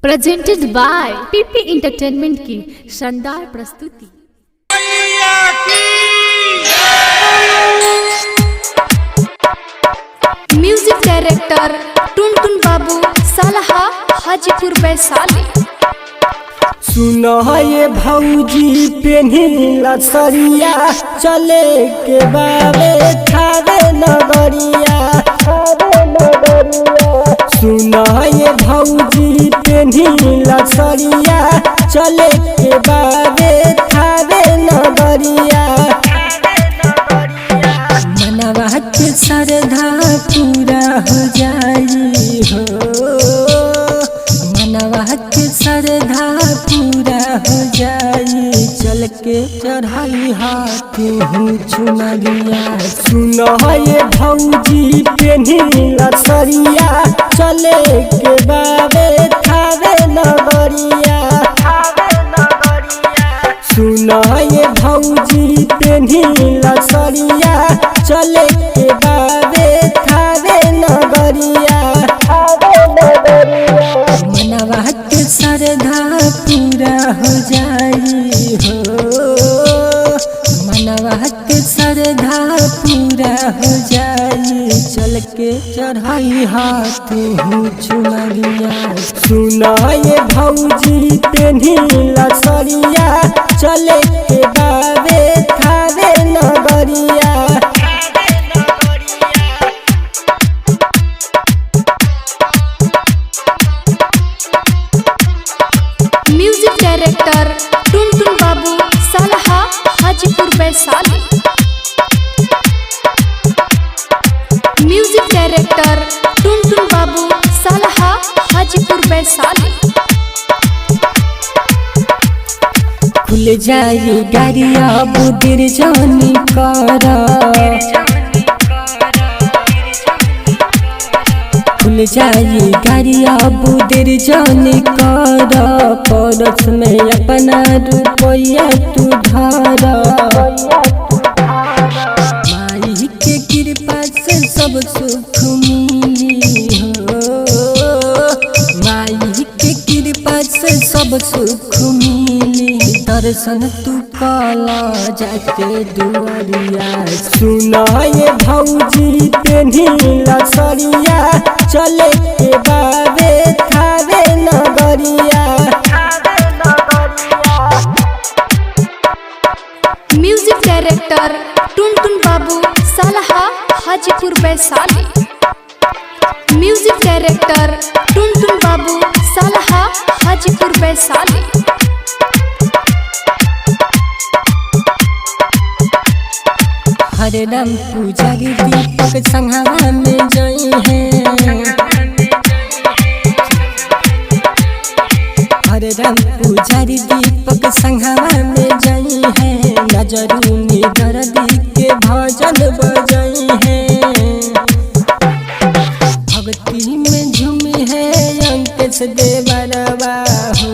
Presented by पीपी entertainment की शानदार प्रस्तुति। म्यूजिक डायरेक्टर टुनटुन बाबू सालहा हाजीपुर वैशाली। सुनो ये भौजी पेन्हिला सरिया चले के बाबे थारे नगरिया। सुनो ये भौजी पेन्हिला सरिया चले के बाबे थारे नगरिया। मनवा के श्रद्धा पूरा हो जाई हो, मनवा के श्रद्धा पूरा हो जाई चल के चढ़ाई हाथ चुनरिया। सुनो ये भौजी पेन्हिला सरिया चले के बाबे थारे नगरिया। सुनो ये भौजी पेन्हिला सरिया चले के बाबे थारे नगरिया। मनवा के श्रद्धा पूरा हो जाई हो, मनवा के श्रद्धा पूरा हो जाई चल के चढ़ाई हाथ चुनरिया। सुनो ये भौजी पेन्हिला सरिया चले के बाबे थारे नगरिया। म्यूजिक डायरेक्टर टुनटुन बाबू सालहा हाजीपुर वैशाली। म्यूजिक डायरेक्टर टुनटुन बाबू सालहा हाजीपुर वैशाली। खुल जाई गाड़िया बुदिर जानी कर, खुल जाई गाड़िया बुदिर जानी कर, परस में अपना रुपया तू धर। माई के कृपा से सब सुख मिली हो, माई के कृपा से सब सुख मिली दर्शन तू काला जाके दुआरिया। सुनो ये भौजी पेन्हिला सरिया चले के बाबे थारे नगरिया। म्यूजिक डायरेक्टर टुनटुन बाबू सालहा हाजीपुर वैशाली। म्यूजिक डायरेक्टर टुनटुन बाबू सालहा हाजीपुर वैशाली। हरे राम पुजारी दीपक संघवा में जई है, हरे राम पुजारी दीपक संघवा में जई है। नजरूनी दर्दी के भजन बजई है, भक्ति में झूमी है अंकेश देवरवा हो,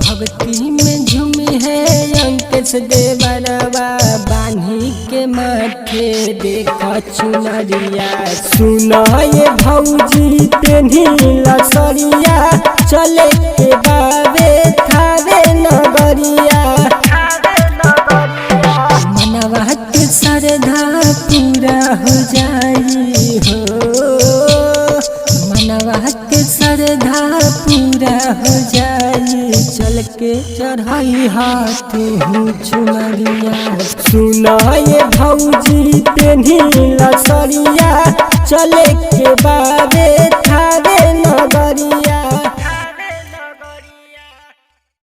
भक्ति में झूमी है अंकेश देवरवा। बान्ही के माथे देखा चुनरिया। सुनो ये भौजी पेन्हिला सरिया चले के बाबे थारे नगरिया। मनवा के श्रद्धा पूरा हो जाई हो, मनवा के श्रद्धा पूरा हो जाई चल के चढ़ाई हाथ चुनरिया। सुनो ये भौजी पेन्हिला सरिया चले के बाबे